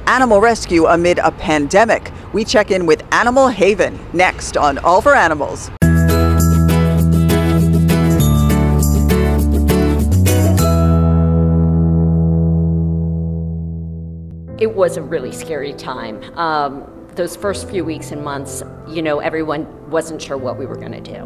animal rescue amid a pandemic. We check in with Animal Haven next on All for Animals. It was a really scary time. Those first few weeks and months, everyone wasn't sure what we were going to do.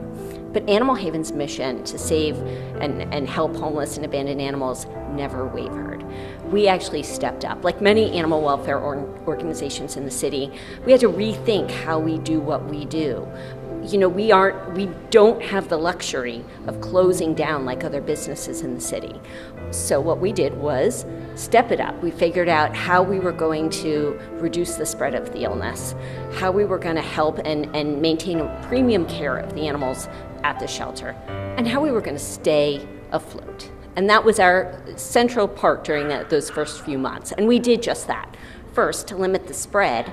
But Animal Haven's mission to save and help homeless and abandoned animals never wavered. We actually stepped up. Like many animal welfare organizations in the city, we had to rethink how we do what we do. We don't have the luxury of closing down like other businesses in the city. So what we did was step it up. We figured out how we were going to reduce the spread of the illness, how we were going to help and maintain a premium care of the animals at the shelter, and how we were going to stay afloat. And that was our central part during those first few months. And we did just that. First, to limit the spread,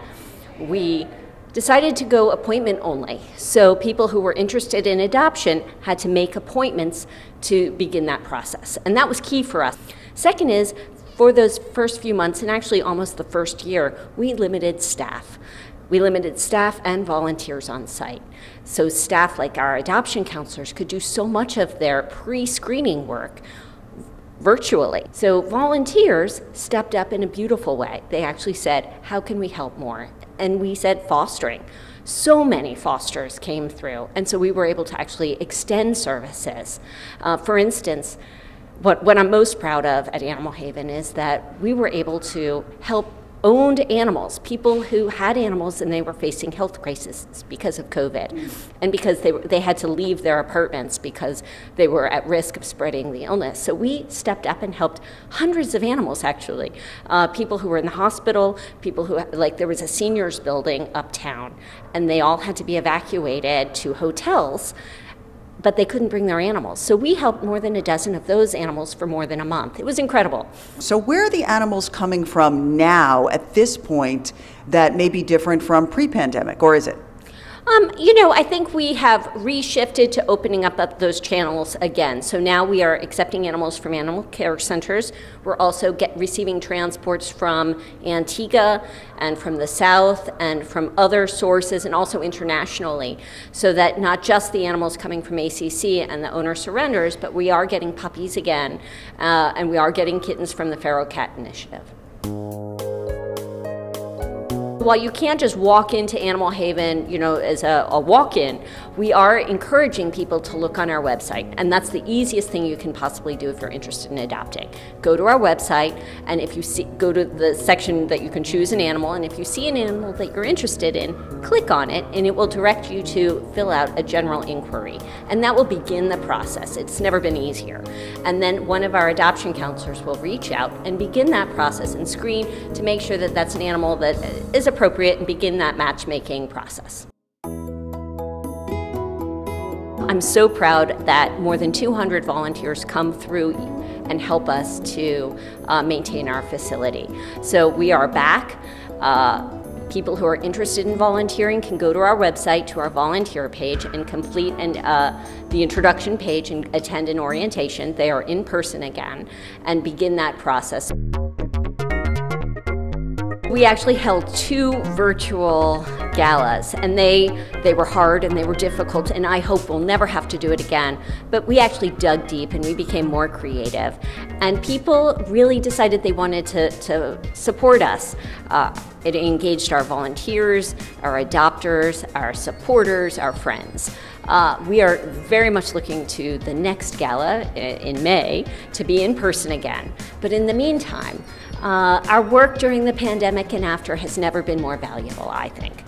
we decided to go appointment only. So people who were interested in adoption had to make appointments to begin that process. And that was key for us. Second is, for those first few months, and actually almost the first year, we limited staff. We limited staff and volunteers on site. So staff like our adoption counselors could do so much of their pre-screening work virtually. So volunteers stepped up in a beautiful way. They actually said, how can we help more? And we said fostering. So many fosters came through, and so we were able to actually extend services. For instance, what I'm most proud of at Animal Haven is that we were able to help owned animals, people who had animals and they were facing health crises because of COVID, and because they had to leave their apartments because they were at risk of spreading the illness. So we stepped up and helped hundreds of animals, actually. People who were in the hospital, people who, there was a seniors building uptown, and they all had to be evacuated to hotels, but they couldn't bring their animals. So we helped more than a dozen of those animals for more than a month. It was incredible. So where are the animals coming from now at this point that may be different from pre-pandemic, or is it? I think we have reshifted to opening up those channels again. So now we are accepting animals from animal care centers. We're also receiving transports from Antigua and from the South and from other sources, and also internationally, so that not just the animals coming from ACC and the owner surrenders, but we are getting puppies again, and we are getting kittens from the Feral Cat Initiative. While you can't just walk into Animal Haven, as a walk-in, we are encouraging people to look on our website, and that's the easiest thing you can possibly do if you're interested in adopting. Go to our website, and if you go to the section that you can choose an animal, and if you see an animal that you're interested in, click on it, and it will direct you to fill out a general inquiry, and that will begin the process. It's never been easier. And then one of our adoption counselors will reach out and begin that process and screen to make sure that that's an animal that is appropriate, and begin that matchmaking process. I'm so proud that more than 200 volunteers come through and help us to maintain our facility. So we are back. People who are interested in volunteering can go to our website, to our volunteer page, and complete the introduction page and attend an orientation. They are in person again, and begin that process. We actually held 2 virtual galas, and they were hard and they were difficult, and I hope we'll never have to do it again. But we actually dug deep and we became more creative. And people really decided they wanted to support us. It engaged our volunteers, our adopters, our supporters, our friends. We are very much looking to the next gala in May to be in person again. But in the meantime, our work during the pandemic and after has never been more valuable, I think.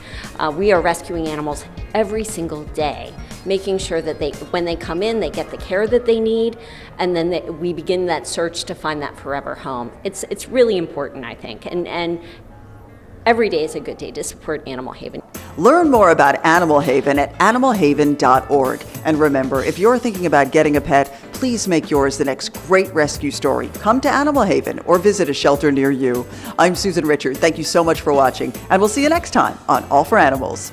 We are rescuing animals every single day, making sure that when they come in, they get the care that they need, and then we begin that search to find that forever home. It's really important, I think, and every day is a good day to support Animal Haven. Learn more about Animal Haven at animalhaven.org. And remember, if you're thinking about getting a pet, please make yours the next great rescue story. Come to Animal Haven or visit a shelter near you. I'm Susan Richard. Thank you so much for watching, and we'll see you next time on All for Animals.